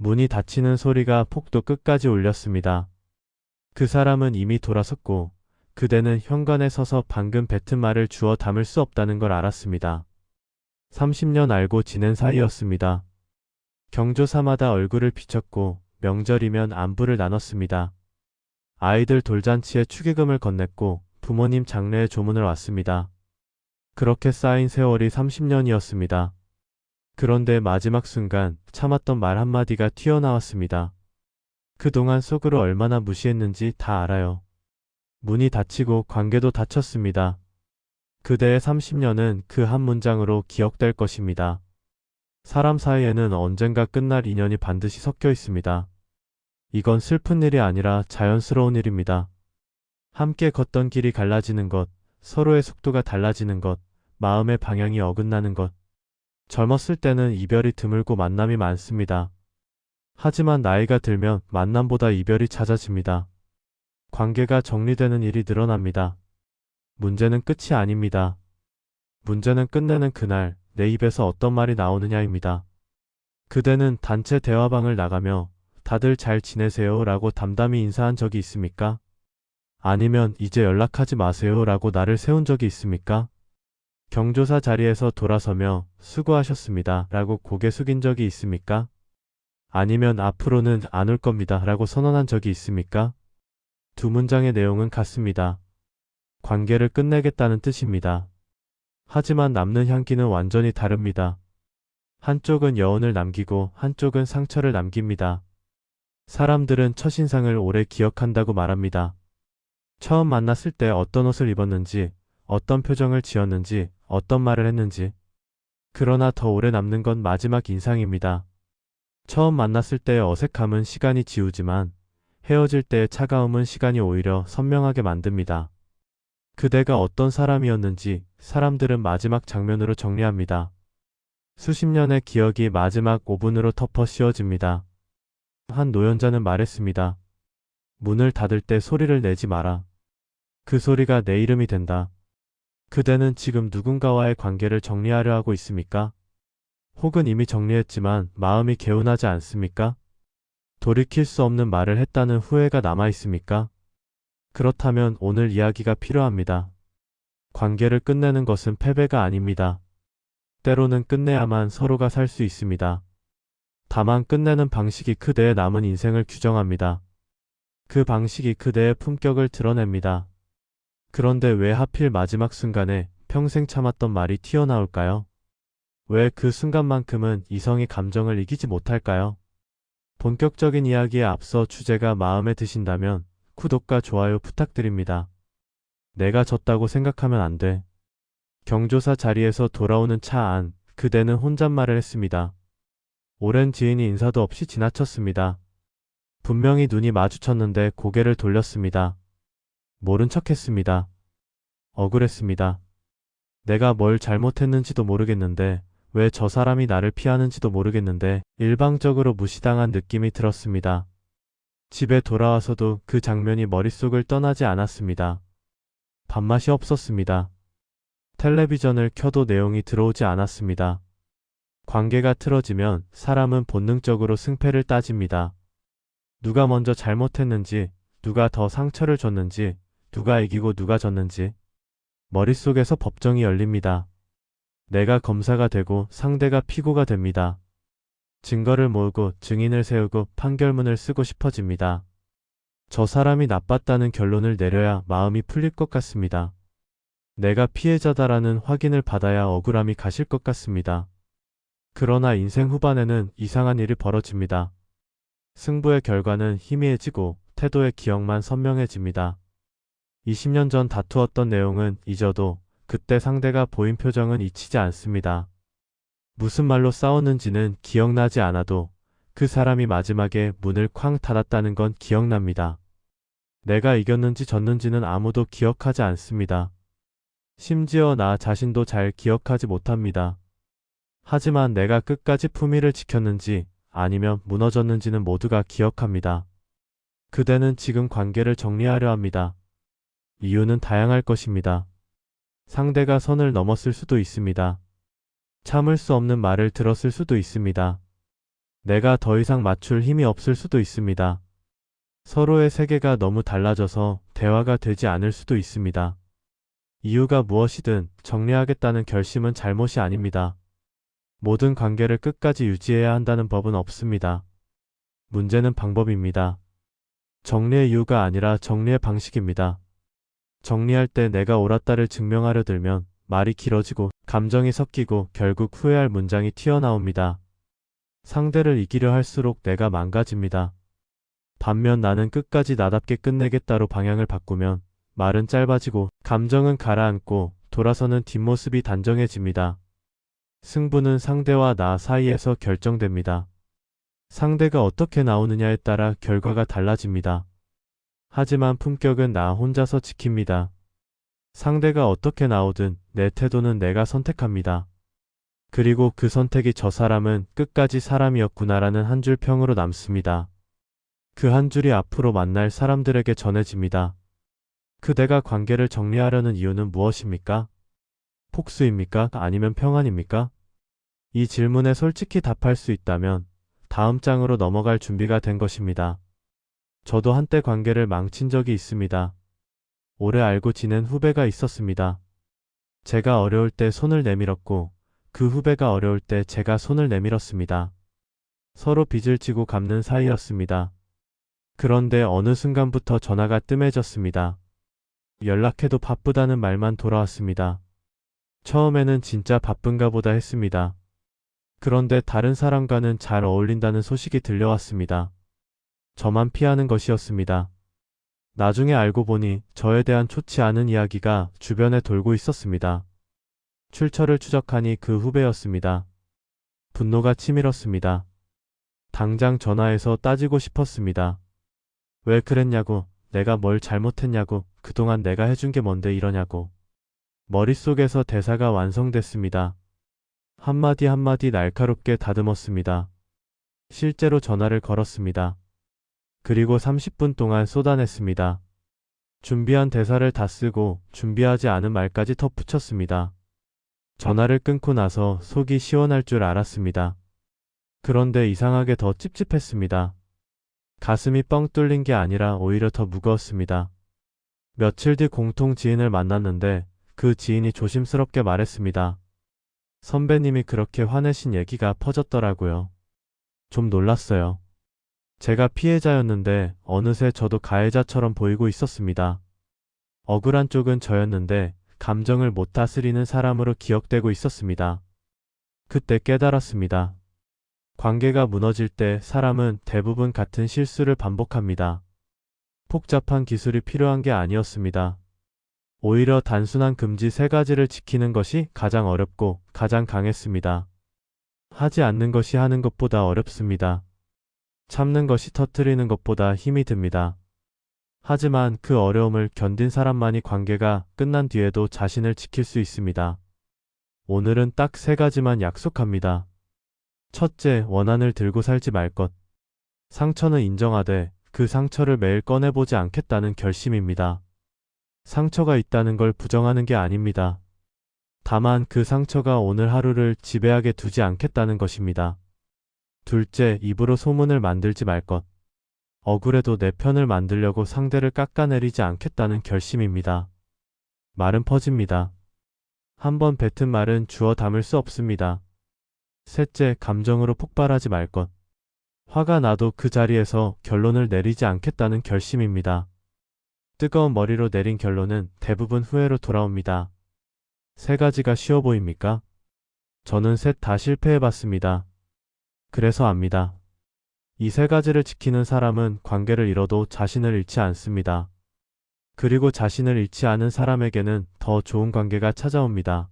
문이 닫히는 소리가 폭도 끝까지 울렸습니다. 그 사람은 이미 돌아섰고 그대는 현관에 서서 방금 뱉은 말을 주워 담을 수 없다는 걸 알았습니다. 30년 알고 지낸 사이였습니다. 경조사마다 얼굴을 비췄고 명절이면 안부를 나눴습니다. 아이들 돌잔치에 축의금을 건넸고 부모님 장례에 조문을 왔습니다. 그렇게 쌓인 세월이 30년이었습니다. 그런데 마지막 순간 참았던 말 한마디가 튀어나왔습니다. 그동안 속으로 얼마나 무시했는지 다 알아요. 문이 닫히고 관계도 닫혔습니다. 그대의 30년은 그 한 문장으로 기억될 것입니다. 사람 사이에는 언젠가 끝날 인연이 반드시 섞여 있습니다. 이건 슬픈 일이 아니라 자연스러운 일입니다. 함께 걷던 길이 갈라지는 것, 서로의 속도가 달라지는 것, 마음의 방향이 어긋나는 것. 젊었을 때는 이별이 드물고 만남이 많습니다. 하지만 나이가 들면 만남보다 이별이 잦아집니다. 관계가 정리되는 일이 늘어납니다. 문제는 끝이 아닙니다. 문제는 끝내는 그날 내 입에서 어떤 말이 나오느냐입니다. 그대는 단체 대화방을 나가며 다들 잘 지내세요 라고 담담히 인사한 적이 있습니까? 아니면 이제 연락하지 마세요 라고 나를 세운 적이 있습니까? 경조사 자리에서 돌아서며 수고하셨습니다 라고 고개 숙인 적이 있습니까? 아니면 앞으로는 안 올 겁니다 라고 선언한 적이 있습니까? 두 문장의 내용은 같습니다. 관계를 끝내겠다는 뜻입니다. 하지만 남는 향기는 완전히 다릅니다. 한쪽은 여운을 남기고 한쪽은 상처를 남깁니다. 사람들은 첫인상을 오래 기억한다고 말합니다. 처음 만났을 때 어떤 옷을 입었는지, 어떤 표정을 지었는지, 어떤 말을 했는지. 그러나 더 오래 남는 건 마지막 인상입니다. 처음 만났을 때의 어색함은 시간이 지우지만 헤어질 때의 차가움은 시간이 오히려 선명하게 만듭니다. 그대가 어떤 사람이었는지 사람들은 마지막 장면으로 정리합니다. 수십 년의 기억이 마지막 5분으로 덮어 씌워집니다. 한 노연자는 말했습니다. 문을 닫을 때 소리를 내지 마라. 그 소리가 내 이름이 된다. 그대는 지금 누군가와의 관계를 정리하려 하고 있습니까? 혹은 이미 정리했지만 마음이 개운하지 않습니까? 돌이킬 수 없는 말을 했다는 후회가 남아 있습니까? 그렇다면 오늘 이야기가 필요합니다. 관계를 끝내는 것은 패배가 아닙니다. 때로는 끝내야만 서로가 살 수 있습니다. 다만 끝내는 방식이 그대의 남은 인생을 규정합니다. 그 방식이 그대의 품격을 드러냅니다. 그런데 왜 하필 마지막 순간에 평생 참았던 말이 튀어나올까요? 왜 그 순간만큼은 이성이 감정을 이기지 못할까요? 본격적인 이야기에 앞서 주제가 마음에 드신다면 구독과 좋아요 부탁드립니다. 내가 졌다고 생각하면 안 돼. 경조사 자리에서 돌아오는 차 안, 그대는 혼잣말을 했습니다. 오랜 지인이 인사도 없이 지나쳤습니다. 분명히 눈이 마주쳤는데 고개를 돌렸습니다. 모른 척했습니다. 억울했습니다. 내가 뭘 잘못했는지도 모르겠는데 왜 저 사람이 나를 피하는지도 모르겠는데 일방적으로 무시당한 느낌이 들었습니다. 집에 돌아와서도 그 장면이 머릿속을 떠나지 않았습니다. 밥맛이 없었습니다. 텔레비전을 켜도 내용이 들어오지 않았습니다. 관계가 틀어지면 사람은 본능적으로 승패를 따집니다. 누가 먼저 잘못했는지, 누가 더 상처를 줬는지, 누가 이기고 누가 졌는지. 머릿속에서 법정이 열립니다. 내가 검사가 되고 상대가 피고가 됩니다. 증거를 모으고 증인을 세우고 판결문을 쓰고 싶어집니다. 저 사람이 나빴다는 결론을 내려야 마음이 풀릴 것 같습니다. 내가 피해자다라는 확인을 받아야 억울함이 가실 것 같습니다. 그러나 인생 후반에는 이상한 일이 벌어집니다. 승부의 결과는 희미해지고 태도의 기억만 선명해집니다. 20년 전 다투었던 내용은 잊어도 그때 상대가 보인 표정은 잊히지 않습니다. 무슨 말로 싸웠는지는 기억나지 않아도 그 사람이 마지막에 문을 쾅 닫았다는 건 기억납니다. 내가 이겼는지 졌는지는 아무도 기억하지 않습니다. 심지어 나 자신도 잘 기억하지 못합니다. 하지만 내가 끝까지 품위를 지켰는지 아니면 무너졌는지는 모두가 기억합니다. 그대는 지금 관계를 정리하려 합니다. 이유는 다양할 것입니다. 상대가 선을 넘었을 수도 있습니다. 참을 수 없는 말을 들었을 수도 있습니다. 내가 더 이상 맞출 힘이 없을 수도 있습니다. 서로의 세계가 너무 달라져서 대화가 되지 않을 수도 있습니다. 이유가 무엇이든 정리하겠다는 결심은 잘못이 아닙니다. 모든 관계를 끝까지 유지해야 한다는 법은 없습니다. 문제는 방법입니다. 정리의 이유가 아니라 정리의 방식입니다. 정리할 때 내가 옳았다를 증명하려 들면 말이 길어지고 감정이 섞이고 결국 후회할 문장이 튀어나옵니다. 상대를 이기려 할수록 내가 망가집니다. 반면 나는 끝까지 나답게 끝내겠다로 방향을 바꾸면 말은 짧아지고 감정은 가라앉고 돌아서는 뒷모습이 단정해집니다. 승부는 상대와 나 사이에서 결정됩니다. 상대가 어떻게 나오느냐에 따라 결과가 달라집니다. 하지만 품격은 나 혼자서 지킵니다. 상대가 어떻게 나오든 내 태도는 내가 선택합니다. 그리고 그 선택이 저 사람은 끝까지 사람이었구나라는 한 줄 평으로 남습니다. 그 한 줄이 앞으로 만날 사람들에게 전해집니다. 그대가 관계를 정리하려는 이유는 무엇입니까? 폭수입니까? 아니면 평안입니까? 이 질문에 솔직히 답할 수 있다면 다음 장으로 넘어갈 준비가 된 것입니다. 저도 한때 관계를 망친 적이 있습니다. 오래 알고 지낸 후배가 있었습니다. 제가 어려울 때 손을 내밀었고 그 후배가 어려울 때 제가 손을 내밀었습니다. 서로 빚을 지고 갚는 사이였습니다. 그런데 어느 순간부터 전화가 뜸해졌습니다. 연락해도 바쁘다는 말만 돌아왔습니다. 처음에는 진짜 바쁜가 보다 했습니다. 그런데 다른 사람과는 잘 어울린다는 소식이 들려왔습니다. 저만 피하는 것이었습니다. 나중에 알고 보니 저에 대한 좋지 않은 이야기가 주변에 돌고 있었습니다. 출처를 추적하니 그 후배였습니다. 분노가 치밀었습니다. 당장 전화해서 따지고 싶었습니다. 왜 그랬냐고, 내가 뭘 잘못했냐고, 그동안 내가 해준 게 뭔데 이러냐고. 머릿속에서 대사가 완성됐습니다. 한마디 한마디 날카롭게 다듬었습니다. 실제로 전화를 걸었습니다. 그리고 30분 동안 쏟아냈습니다. 준비한 대사를 다 쓰고 준비하지 않은 말까지 덧붙였습니다. 전화를 끊고 나서 속이 시원할 줄 알았습니다. 그런데 이상하게 더 찝찝했습니다. 가슴이 뻥 뚫린 게 아니라 오히려 더 무거웠습니다. 며칠 뒤 공통 지인을 만났는데 그 지인이 조심스럽게 말했습니다. 선배님이 그렇게 화내신 얘기가 퍼졌더라고요. 좀 놀랐어요. 제가 피해자였는데 어느새 저도 가해자처럼 보이고 있었습니다. 억울한 쪽은 저였는데 감정을 못 다스리는 사람으로 기억되고 있었습니다. 그때 깨달았습니다. 관계가 무너질 때 사람은 대부분 같은 실수를 반복합니다. 복잡한 기술이 필요한 게 아니었습니다. 오히려 단순한 금지 3가지를 지키는 것이 가장 어렵고 가장 강했습니다. 하지 않는 것이 하는 것보다 어렵습니다. 참는 것이 터뜨리는 것보다 힘이 듭니다. 하지만 그 어려움을 견딘 사람만이 관계가 끝난 뒤에도 자신을 지킬 수 있습니다. 오늘은 딱 3가지만 약속합니다. 첫째, 원한을 들고 살지 말 것. 상처는 인정하되 그 상처를 매일 꺼내보지 않겠다는 결심입니다. 상처가 있다는 걸 부정하는 게 아닙니다. 다만 그 상처가 오늘 하루를 지배하게 두지 않겠다는 것입니다. 둘째, 입으로 소문을 만들지 말 것. 억울해도 내 편을 만들려고 상대를 깎아내리지 않겠다는 결심입니다. 말은 퍼집니다. 한번 뱉은 말은 주워 담을 수 없습니다. 셋째, 감정으로 폭발하지 말 것. 화가 나도 그 자리에서 결론을 내리지 않겠다는 결심입니다. 뜨거운 머리로 내린 결론은 대부분 후회로 돌아옵니다. 3가지가 쉬워 보입니까? 저는 셋 다 실패해봤습니다. 그래서 압니다. 이 3가지를 지키는 사람은 관계를 잃어도 자신을 잃지 않습니다. 그리고 자신을 잃지 않은 사람에게는 더 좋은 관계가 찾아옵니다.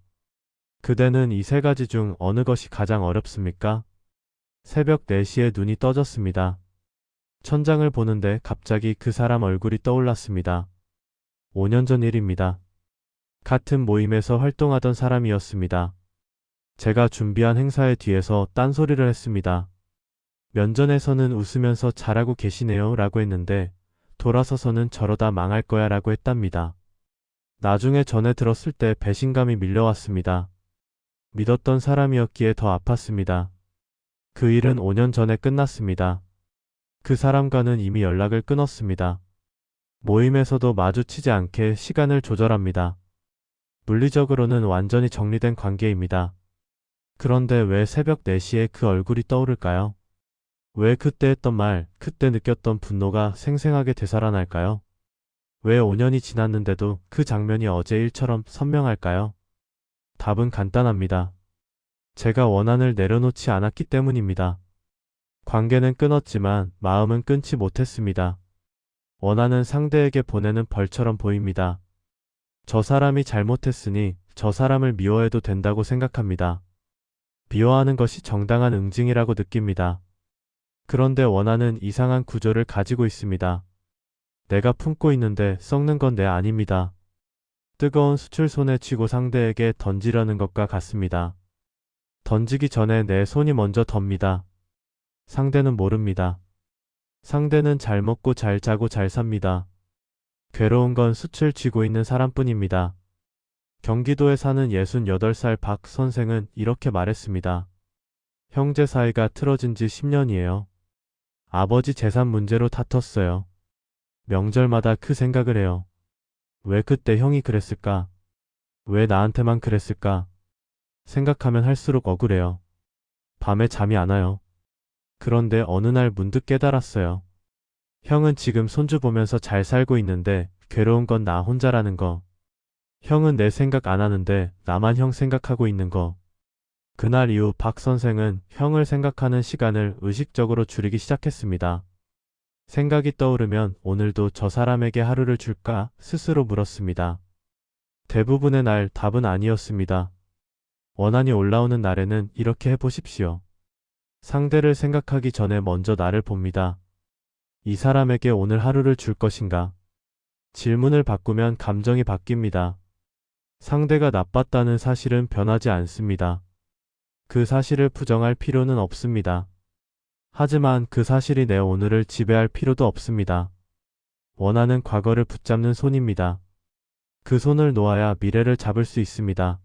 그대는 이 3가지 중 어느 것이 가장 어렵습니까? 새벽 4시에 눈이 떠졌습니다. 천장을 보는데 갑자기 그 사람 얼굴이 떠올랐습니다. 5년 전 일입니다. 같은 모임에서 활동하던 사람이었습니다. 제가 준비한 행사의 뒤에서 딴소리를 했습니다. 면전에서는 웃으면서 잘하고 계시네요 라고 했는데 돌아서서는 저러다 망할 거야 라고 했답니다. 나중에 전해 들었을 때 배신감이 밀려왔습니다. 믿었던 사람이었기에 더 아팠습니다. 그 일은 5년 전에 끝났습니다. 그 사람과는 이미 연락을 끊었습니다. 모임에서도 마주치지 않게 시간을 조절합니다. 물리적으로는 완전히 정리된 관계입니다. 그런데 왜 새벽 4시에 그 얼굴이 떠오를까요? 왜 그때 했던 말, 그때 느꼈던 분노가 생생하게 되살아날까요? 왜 5년이 지났는데도 그 장면이 어제 일처럼 선명할까요? 답은 간단합니다. 제가 원한을 내려놓지 않았기 때문입니다. 관계는 끊었지만 마음은 끊지 못했습니다. 원한은 상대에게 보내는 벌처럼 보입니다. 저 사람이 잘못했으니 저 사람을 미워해도 된다고 생각합니다. 미워하는 것이 정당한 응징이라고 느낍니다. 그런데 원한은 이상한 구조를 가지고 있습니다. 내가 품고 있는데 썩는 건 내 아닙니다. 뜨거운 숯을 손에 쥐고 상대에게 던지려는 것과 같습니다. 던지기 전에 내 손이 먼저 덥니다. 상대는 모릅니다. 상대는 잘 먹고 잘 자고 잘 삽니다. 괴로운 건 숯을 쥐고 있는 사람뿐입니다. 경기도에 사는 68살 박 선생은 이렇게 말했습니다. 형제 사이가 틀어진 지 10년이에요. 아버지 재산 문제로 다퉜어요. 명절마다 그 생각을 해요. 왜 그때 형이 그랬을까? 왜 나한테만 그랬을까? 생각하면 할수록 억울해요. 밤에 잠이 안 와요. 그런데 어느 날 문득 깨달았어요. 형은 지금 손주 보면서 잘 살고 있는데 괴로운 건 나 혼자라는 거. 형은 내 생각 안 하는데 나만 형 생각하고 있는 거. 그날 이후 박 선생은 형을 생각하는 시간을 의식적으로 줄이기 시작했습니다. 생각이 떠오르면 오늘도 저 사람에게 하루를 줄까 스스로 물었습니다. 대부분의 날 답은 아니었습니다. 원한이 올라오는 날에는 이렇게 해보십시오. 상대를 생각하기 전에 먼저 나를 봅니다. 이 사람에게 오늘 하루를 줄 것인가? 질문을 바꾸면 감정이 바뀝니다. 상대가 나빴다는 사실은 변하지 않습니다. 그 사실을 부정할 필요는 없습니다. 하지만 그 사실이 내 오늘을 지배할 필요도 없습니다. 원하는 과거를 붙잡는 손입니다. 그 손을 놓아야 미래를 잡을 수 있습니다.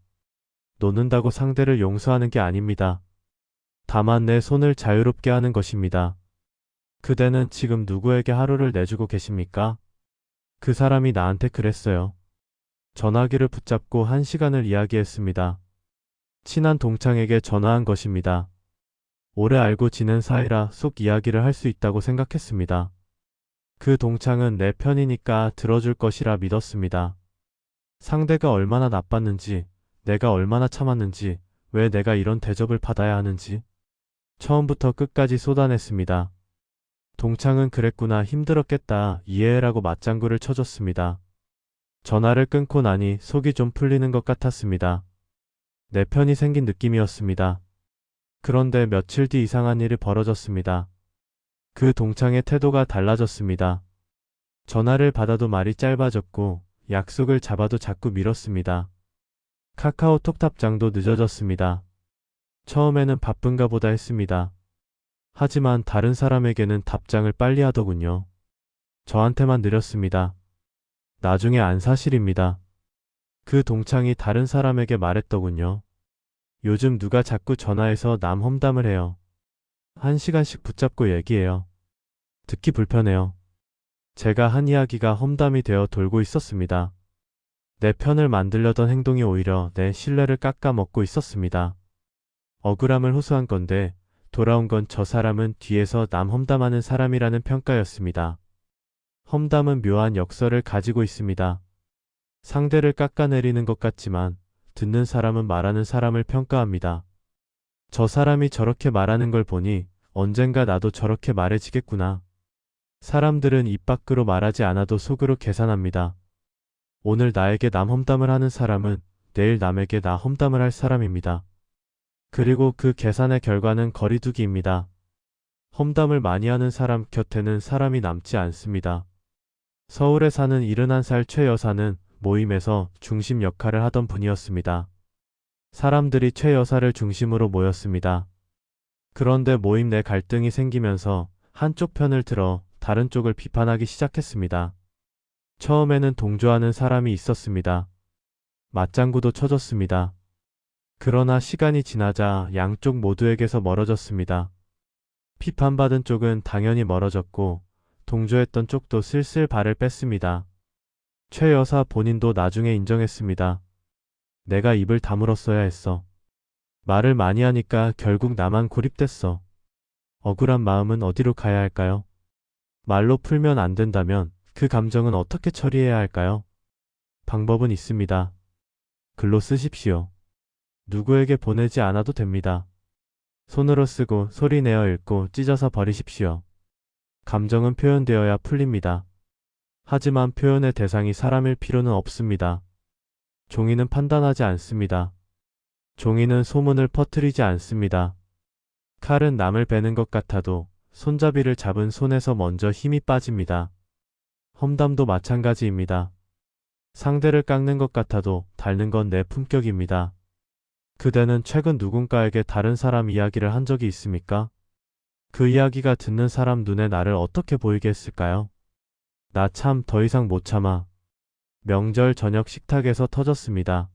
놓는다고 상대를 용서하는 게 아닙니다. 다만 내 손을 자유롭게 하는 것입니다. 그대는 지금 누구에게 하루를 내주고 계십니까? 그 사람이 나한테 그랬어요. 전화기를 붙잡고 1시간을 이야기했습니다. 친한 동창에게 전화한 것입니다. 오래 알고 지낸 사이라 속 이야기를 할 수 있다고 생각했습니다. 그 동창은 내 편이니까 들어줄 것이라 믿었습니다. 상대가 얼마나 나빴는지, 내가 얼마나 참았는지, 왜 내가 이런 대접을 받아야 하는지 처음부터 끝까지 쏟아냈습니다. 동창은 그랬구나 힘들었겠다 이해해라고 맞장구를 쳐줬습니다. 전화를 끊고 나니 속이 좀 풀리는 것 같았습니다. 내 편이 생긴 느낌이었습니다. 그런데 며칠 뒤 이상한 일이 벌어졌습니다. 그 동창의 태도가 달라졌습니다. 전화를 받아도 말이 짧아졌고 약속을 잡아도 자꾸 미뤘습니다. 카카오톡 답장도 늦어졌습니다. 처음에는 바쁜가 보다 했습니다. 하지만 다른 사람에게는 답장을 빨리 하더군요. 저한테만 느렸습니다. 나중에 안 사실입니다. 그 동창이 다른 사람에게 말했더군요. 요즘 누가 자꾸 전화해서 남 험담을 해요. 1시간씩 붙잡고 얘기해요. 듣기 불편해요. 제가 한 이야기가 험담이 되어 돌고 있었습니다. 내 편을 만들려던 행동이 오히려 내 신뢰를 깎아먹고 있었습니다. 억울함을 호소한 건데 돌아온 건 저 사람은 뒤에서 남 험담하는 사람이라는 평가였습니다. 험담은 묘한 역설을 가지고 있습니다. 상대를 깎아내리는 것 같지만 듣는 사람은 말하는 사람을 평가합니다. 저 사람이 저렇게 말하는 걸 보니 언젠가 나도 저렇게 말해지겠구나. 사람들은 입 밖으로 말하지 않아도 속으로 계산합니다. 오늘 나에게 남 험담을 하는 사람은 내일 남에게 나 험담을 할 사람입니다. 그리고 그 계산의 결과는 거리두기입니다. 험담을 많이 하는 사람 곁에는 사람이 남지 않습니다. 서울에 사는 71살 최 여사는 모임에서 중심 역할을 하던 분이었습니다. 사람들이 최 여사를 중심으로 모였습니다. 그런데 모임 내 갈등이 생기면서 한쪽 편을 들어 다른 쪽을 비판하기 시작했습니다. 처음에는 동조하는 사람이 있었습니다. 맞장구도 쳐줬습니다. 그러나 시간이 지나자 양쪽 모두에게서 멀어졌습니다. 비판받은 쪽은 당연히 멀어졌고 동조했던 쪽도 슬슬 발을 뺐습니다. 최 여사 본인도 나중에 인정했습니다. 내가 입을 다물었어야 했어. 말을 많이 하니까 결국 나만 고립됐어. 억울한 마음은 어디로 가야 할까요? 말로 풀면 안 된다면 그 감정은 어떻게 처리해야 할까요? 방법은 있습니다. 글로 쓰십시오. 누구에게 보내지 않아도 됩니다. 손으로 쓰고 소리 내어 읽고 찢어서 버리십시오. 감정은 표현되어야 풀립니다. 하지만 표현의 대상이 사람일 필요는 없습니다. 종이는 판단하지 않습니다. 종이는 소문을 퍼뜨리지 않습니다. 칼은 남을 베는 것 같아도 손잡이를 잡은 손에서 먼저 힘이 빠집니다. 험담도 마찬가지입니다. 상대를 깎는 것 같아도 닳는 건 내 품격입니다. 그대는 최근 누군가에게 다른 사람 이야기를 한 적이 있습니까? 그 이야기가 듣는 사람 눈에 나를 어떻게 보이게 했을까요? 나 참 더 이상 못 참아. 명절 저녁 식탁에서 터졌습니다.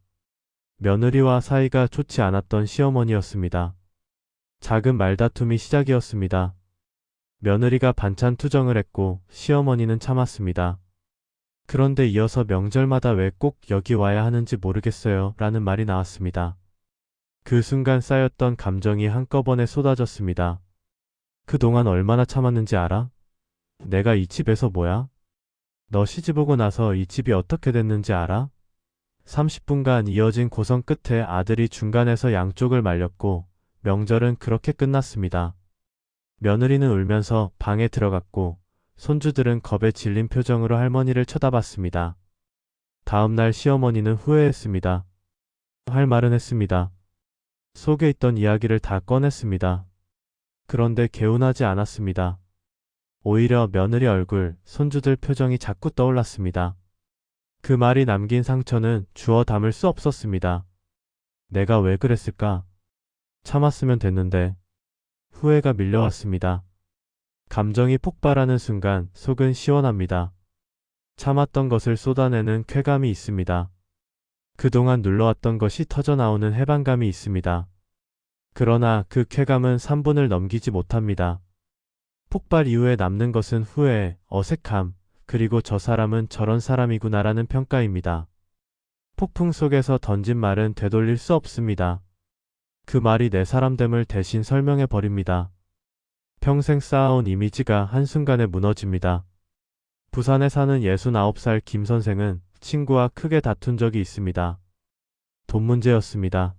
며느리와 사이가 좋지 않았던 시어머니였습니다. 작은 말다툼이 시작이었습니다. 며느리가 반찬 투정을 했고 시어머니는 참았습니다. 그런데 이어서 명절마다 왜 꼭 여기 와야 하는지 모르겠어요 라는 말이 나왔습니다. 그 순간 쌓였던 감정이 한꺼번에 쏟아졌습니다. 그동안 얼마나 참았는지 알아? 내가 이 집에서 뭐야? 너 시집오고 나서 이 집이 어떻게 됐는지 알아? 30분간 이어진 고성 끝에 아들이 중간에서 양쪽을 말렸고 명절은 그렇게 끝났습니다. 며느리는 울면서 방에 들어갔고 손주들은 겁에 질린 표정으로 할머니를 쳐다봤습니다. 다음날 시어머니는 후회했습니다. 할 말은 했습니다. 속에 있던 이야기를 다 꺼냈습니다. 그런데 개운하지 않았습니다. 오히려 며느리 얼굴, 손주들 표정이 자꾸 떠올랐습니다. 그 말이 남긴 상처는 주워 담을 수 없었습니다. 내가 왜 그랬을까? 참았으면 됐는데. 후회가 밀려왔습니다. 감정이 폭발하는 순간 속은 시원합니다. 참았던 것을 쏟아내는 쾌감이 있습니다. 그동안 눌러왔던 것이 터져나오는 해방감이 있습니다. 그러나 그 쾌감은 3분을 넘기지 못합니다. 폭발 이후에 남는 것은 후회, 어색함, 그리고 저 사람은 저런 사람이구나라는 평가입니다. 폭풍 속에서 던진 말은 되돌릴 수 없습니다. 그 말이 내 사람됨을 대신 설명해 버립니다. 평생 쌓아온 이미지가 한순간에 무너집니다. 부산에 사는 69살 김 선생은 친구와 크게 다툰 적이 있습니다. 돈 문제였습니다.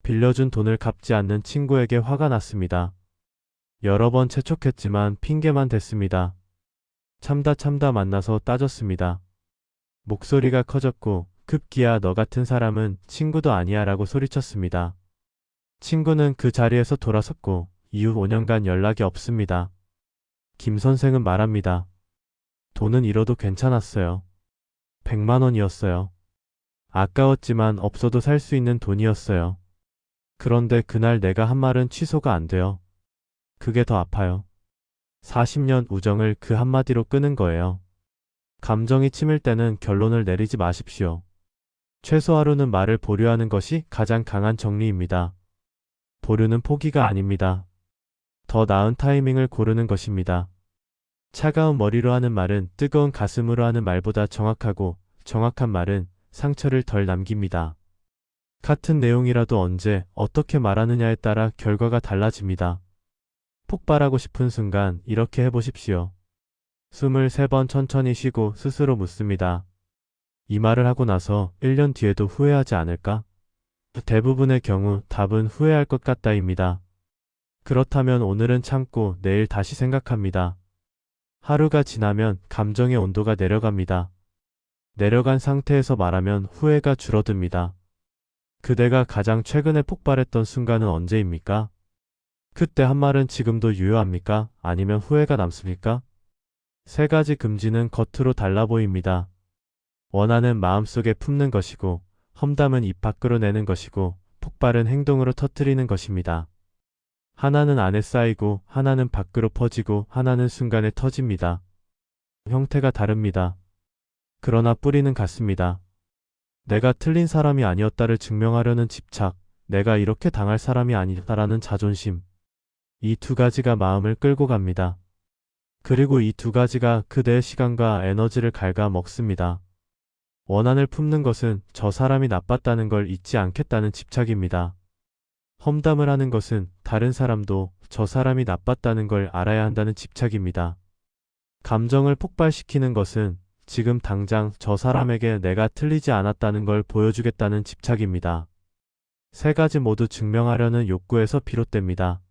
빌려준 돈을 갚지 않는 친구에게 화가 났습니다. 여러 번 재촉했지만 핑계만 댔습니다. 참다 만나서 따졌습니다. 목소리가 커졌고 급기야 너 같은 사람은 친구도 아니야 라고 소리쳤습니다. 친구는 그 자리에서 돌아섰고 이후 5년간 연락이 없습니다. 김 선생은 말합니다. 돈은 잃어도 괜찮았어요. 100만 원이었어요. 아까웠지만 없어도 살 수 있는 돈이었어요. 그런데 그날 내가 한 말은 취소가 안 돼요. 그게 더 아파요. 40년 우정을 그 한마디로 끄는 거예요. 감정이 치밀 때는 결론을 내리지 마십시오. 최소 하루는 말을 보류하는 것이 가장 강한 정리입니다. 보류는 포기가 아닙니다. 더 나은 타이밍을 고르는 것입니다. 차가운 머리로 하는 말은 뜨거운 가슴으로 하는 말보다 정확하고 정확한 말은 상처를 덜 남깁니다. 같은 내용이라도 언제 어떻게 말하느냐에 따라 결과가 달라집니다. 폭발하고 싶은 순간 이렇게 해보십시오. 숨을 3번 천천히 쉬고 스스로 묻습니다. 이 말을 하고 나서 1년 뒤에도 후회하지 않을까? 대부분의 경우 답은 후회할 것 같다입니다. 그렇다면 오늘은 참고 내일 다시 생각합니다. 하루가 지나면 감정의 온도가 내려갑니다. 내려간 상태에서 말하면 후회가 줄어듭니다. 그대가 가장 최근에 폭발했던 순간은 언제입니까? 그때 한 말은 지금도 유효합니까? 아니면 후회가 남습니까? 3가지 금지는 겉으로 달라 보입니다. 원하는 마음속에 품는 것이고 험담은 입 밖으로 내는 것이고 폭발은 행동으로 터뜨리는 것입니다. 하나는 안에 쌓이고 하나는 밖으로 퍼지고 하나는 순간에 터집니다. 형태가 다릅니다. 그러나 뿌리는 같습니다. 내가 틀린 사람이 아니었다를 증명하려는 집착, 내가 이렇게 당할 사람이 아니다라는 자존심. 이 두 가지가 마음을 끌고 갑니다. 그리고 이 두 가지가 그대의 시간과 에너지를 갉아먹습니다. 원한을 품는 것은 저 사람이 나빴다는 걸 잊지 않겠다는 집착입니다. 험담을 하는 것은 다른 사람도 저 사람이 나빴다는 걸 알아야 한다는 집착입니다. 감정을 폭발시키는 것은 지금 당장 저 사람에게 내가 틀리지 않았다는 걸 보여주겠다는 집착입니다. 세 가지 모두 증명하려는 욕구에서 비롯됩니다.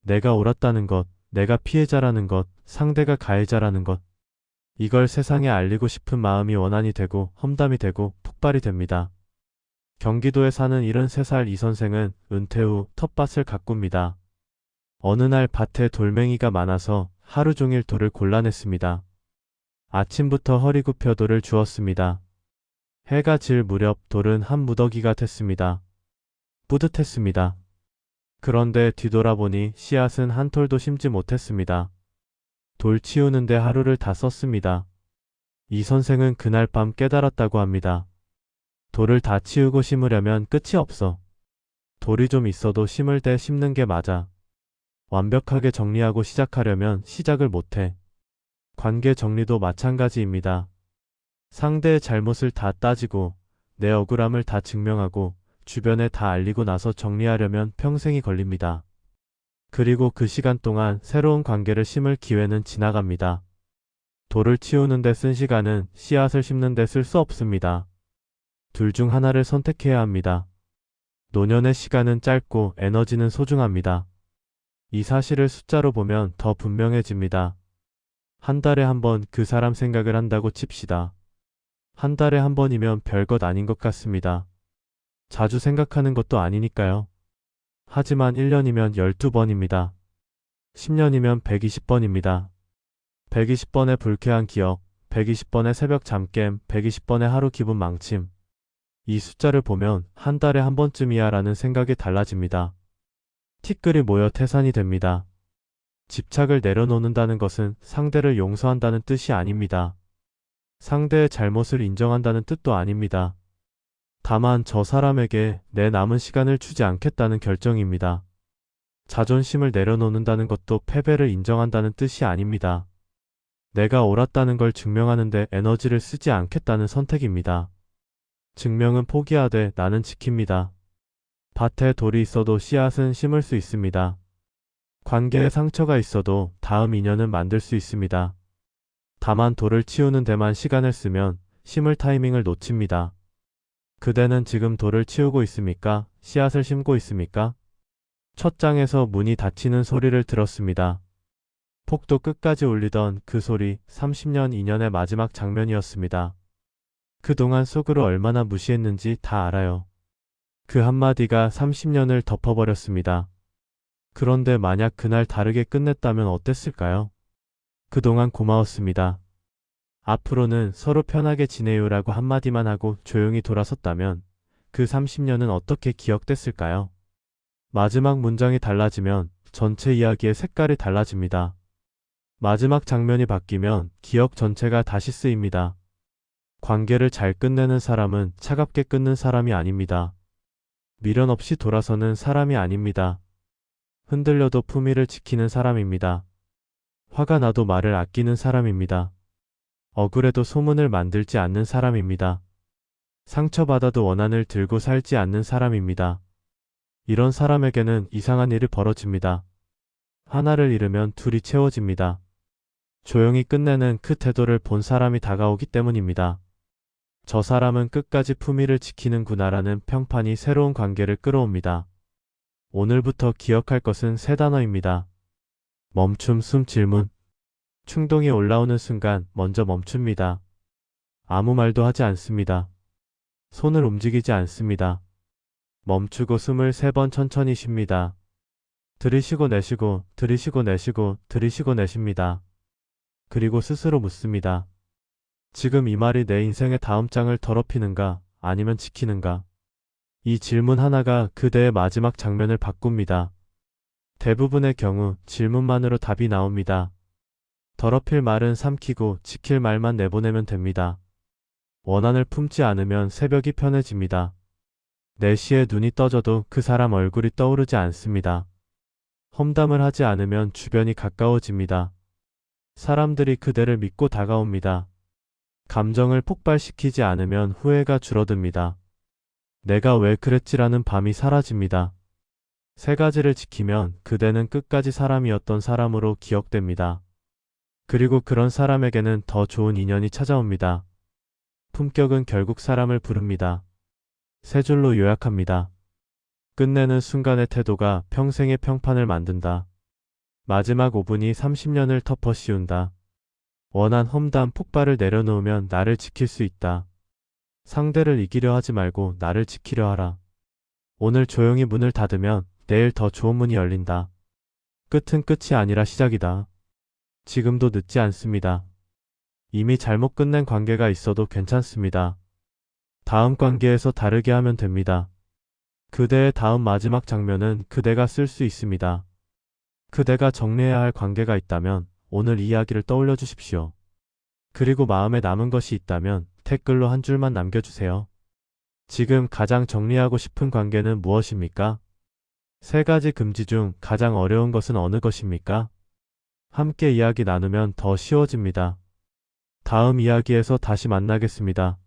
내가 옳았다는 것, 내가 피해자라는 것, 상대가 가해자라는 것. 이걸 세상에 알리고 싶은 마음이 원한이 되고 험담이 되고 폭발이 됩니다. 경기도에 사는 73살 이 선생은 은퇴 후 텃밭을 가꿉니다. 어느 날 밭에 돌멩이가 많아서 하루 종일 돌을 골라냈습니다. 아침부터 허리 굽혀 돌을 주웠습니다. 해가 질 무렵 돌은 한 무더기가 됐습니다. 뿌듯했습니다. 그런데 뒤돌아보니 씨앗은 한 톨도 심지 못했습니다. 돌 치우는데 하루를 다 썼습니다. 이 선생은 그날 밤 깨달았다고 합니다. 돌을 다 치우고 심으려면 끝이 없어. 돌이 좀 있어도 심을 때 심는 게 맞아. 완벽하게 정리하고 시작하려면 시작을 못해. 관계 정리도 마찬가지입니다. 상대의 잘못을 다 따지고 내 억울함을 다 증명하고 주변에 다 알리고 나서 정리하려면 평생이 걸립니다. 그리고 그 시간 동안 새로운 관계를 심을 기회는 지나갑니다. 돌을 치우는 데 쓴 시간은 씨앗을 심는 데 쓸 수 없습니다. 둘 중 하나를 선택해야 합니다. 노년의 시간은 짧고 에너지는 소중합니다. 이 사실을 숫자로 보면 더 분명해집니다. 한 달에 한 번 그 사람 생각을 한다고 칩시다. 한 달에 한 번이면 별것 아닌 것 같습니다. 자주 생각하는 것도 아니니까요. 하지만 1년이면 12번입니다. 10년이면 120번입니다. 120번의 불쾌한 기억, 120번의 새벽 잠깸, 120번의 하루 기분 망침. 이 숫자를 보면 한 달에 한 번쯤이야 라는 생각이 달라집니다. 티끌이 모여 태산이 됩니다. 집착을 내려놓는다는 것은 상대를 용서한다는 뜻이 아닙니다. 상대의 잘못을 인정한다는 뜻도 아닙니다. 다만 저 사람에게 내 남은 시간을 주지 않겠다는 결정입니다. 자존심을 내려놓는다는 것도 패배를 인정한다는 뜻이 아닙니다. 내가 옳았다는 걸 증명하는 데 에너지를 쓰지 않겠다는 선택입니다. 증명은 포기하되 나는 지킵니다. 밭에 돌이 있어도 씨앗은 심을 수 있습니다. 관계에 상처가 있어도 다음 인연은 만들 수 있습니다. 다만 돌을 치우는 데만 시간을 쓰면 심을 타이밍을 놓칩니다. 그대는 지금 돌을 치우고 있습니까? 씨앗을 심고 있습니까? 첫 장에서 문이 닫히는 소리를 들었습니다. 폭도 끝까지 울리던 그 소리 30년 인연의 마지막 장면이었습니다. 그동안 속으로 얼마나 무시했는지 다 알아요. 그 한마디가 30년을 덮어버렸습니다. 그런데 만약 그날 다르게 끝냈다면 어땠을까요? 그동안 고마웠습니다. 앞으로는 서로 편하게 지내요라고 한마디만 하고 조용히 돌아섰다면 그 30년은 어떻게 기억됐을까요? 마지막 문장이 달라지면 전체 이야기의 색깔이 달라집니다. 마지막 장면이 바뀌면 기억 전체가 다시 쓰입니다. 관계를 잘 끝내는 사람은 차갑게 끊는 사람이 아닙니다. 미련 없이 돌아서는 사람이 아닙니다. 흔들려도 품위를 지키는 사람입니다. 화가 나도 말을 아끼는 사람입니다. 억울해도 소문을 만들지 않는 사람입니다. 상처받아도 원한을 들고 살지 않는 사람입니다. 이런 사람에게는 이상한 일이 벌어집니다. 하나를 잃으면 둘이 채워집니다. 조용히 끝내는 그 태도를 본 사람이 다가오기 때문입니다. 저 사람은 끝까지 품위를 지키는구나라는 평판이 새로운 관계를 끌어옵니다. 오늘부터 기억할 것은 세 단어입니다. 멈춤, 숨, 질문. 충동이 올라오는 순간 먼저 멈춥니다. 아무 말도 하지 않습니다. 손을 움직이지 않습니다. 멈추고 숨을 3번 천천히 쉽니다. 들이쉬고 내쉬고, 들이쉬고 내쉬고, 들이쉬고 내쉽니다. 그리고 스스로 묻습니다. 지금 이 말이 내 인생의 다음 장을 더럽히는가, 아니면 지키는가? 이 질문 하나가 그대의 마지막 장면을 바꿉니다. 대부분의 경우 질문만으로 답이 나옵니다. 더럽힐 말은 삼키고 지킬 말만 내보내면 됩니다. 원한을 품지 않으면 새벽이 편해집니다. 4시에 눈이 떠져도 그 사람 얼굴이 떠오르지 않습니다. 험담을 하지 않으면 주변이 가까워집니다. 사람들이 그대를 믿고 다가옵니다. 감정을 폭발시키지 않으면 후회가 줄어듭니다. 내가 왜 그랬지라는 밤이 사라집니다. 세 가지를 지키면 그대는 끝까지 사람이었던 사람으로 기억됩니다. 그리고 그런 사람에게는 더 좋은 인연이 찾아옵니다. 품격은 결국 사람을 부릅니다. 세 줄로 요약합니다. 끝내는 순간의 태도가 평생의 평판을 만든다. 마지막 5분이 30년을 덮어씌운다. 원한 험담 폭발을 내려놓으면 나를 지킬 수 있다. 상대를 이기려 하지 말고 나를 지키려 하라. 오늘 조용히 문을 닫으면 내일 더 좋은 문이 열린다. 끝은 끝이 아니라 시작이다. 지금도 늦지 않습니다. 이미 잘못 끝낸 관계가 있어도 괜찮습니다. 다음 관계에서 다르게 하면 됩니다. 그대의 다음 마지막 장면은 그대가 쓸 수 있습니다. 그대가 정리해야 할 관계가 있다면 오늘 이야기를 떠올려 주십시오. 그리고 마음에 남은 것이 있다면 댓글로 한 줄만 남겨주세요. 지금 가장 정리하고 싶은 관계는 무엇입니까? 세 가지 금지 중 가장 어려운 것은 어느 것입니까? 함께 이야기 나누면 더 쉬워집니다. 다음 이야기에서 다시 만나겠습니다.